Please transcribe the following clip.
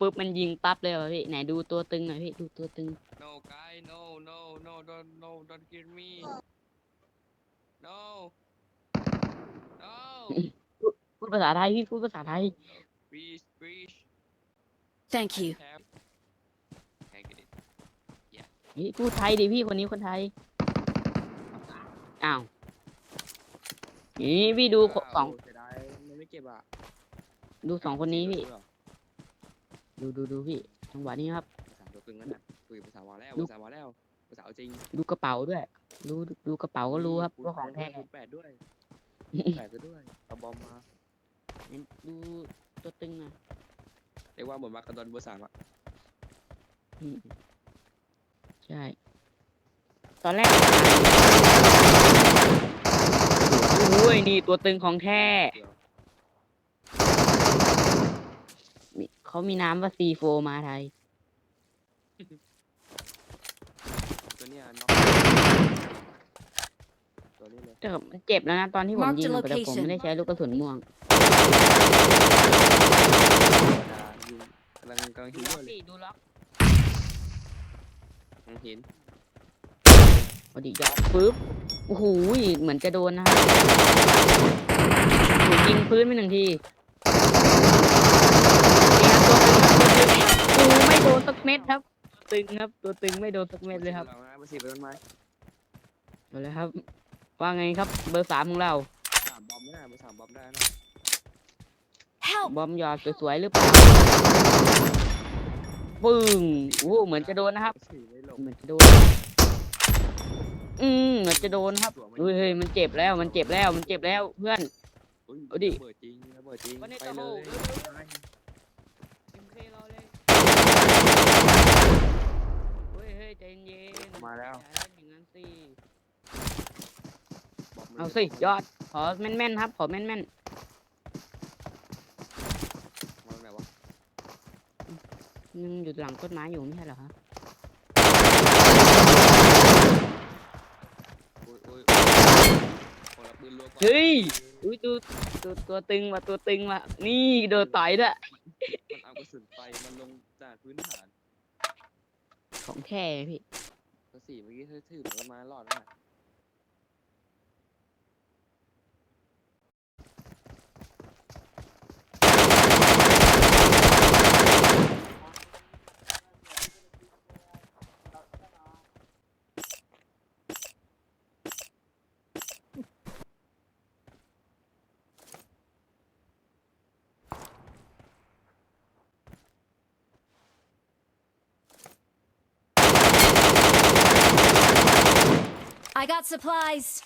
ปุ๊บมันยิงปั๊บเลยว่ะพี่ไหนดูตัวตึงหน่อยพี่ดูตัวตึง no guy no no no don't kill me no no พูดภาษาไทยพี่พูดภาษาไทย please Thank you. have can get it พี่พูดไทยดิพี่คนนี้คนไทยอ้าวนี่พี่ดูสอง เสียดายมันไม่เก็บอ่ะ ดูสองคนนี้พี่ดูพี่จังหวะนี้ครับ ภาษาตัวตึงนั่นน่ะคุยภาษาวาแล้ว ดู ภาษาวาแล้วภาษาเอาจริง ดูกระเป๋าด้วยดูกระเป๋าก็รู้ครับ คูณ ว่าของแท้ คูณ8ด้วย8ก็ด้วยเอาบอมมา ดูตัวตึงนะ เรียกว่าเหมือนมาคาดอนเบอร์ 3อ่ะ อืมใช่ตอนแรกโอ้ยนี่ตัวตึงของแท้เขามีน้ำว่าC4มาไทย ตัวเนี้ยน็อกตัวนี้เลย แต่มันเจ็บแล้วนะตอนที่ผม Mark ยิง the แต่ผม location ไม่ได้ใช้ลูกกระสุนม่วง ยิงกำลังหิวเลย ดูล็อก เห็น พอดียอกปึ๊บโอ้โหเหมือนจะโดนนะถูกยิงพื้นไป1 ทีนี่ครับตัวตึงครับตัวตึงไม่โดนสักเม็ดครับตึงครับตัวตึงไม่โดนสักเม็ดเลยครับ เบอร์ 4เป็นต้นไม้ เอาเลยครับว่าไงครับเบอร์ 3ของเรา 3บอมไม่ได้เบอร์ 3บอมได้นะ Help! บอมหยอดสวยๆหรือเปล่าปึ้งโอ้เหมือนจะโดนนะครับ 4ไม่ลง เหมือนจะโดนเหมือนจะโดนครับเฮ้ยมันเจ็บแล้วมันเจ็บแล้วมันเจ็บแล้วเพื่อน อุ้ย เอาดิ ระเบิดจริงระเบิดจริง วันนี้ ไป ตะ เล โห ย MK รอเลยเฮ้ยใจเย็น มาแล้ว อย่าเล่นอย่างนั้นสิ บอมมัน เอาสิยอดขอแม่นๆครับขอแม่น มาตรงไหนวะ ๆยังอยู่หลังต้นไม้อยู่ไม่ใช่เหรอครับ อุ้ยคนละปืนรัวก่อน เฮ้ยอุ้ยตัวตึงว่ะตัวตึงว่ะนี่โดนต่อยด้วย มันเอากระสุนไฟมันลงจากพื้นฐาน ของแท้พี่ เบอร์ 4เมื่อกี้ถือหลังต้นไม้รอดแล้วนะ I got supplies.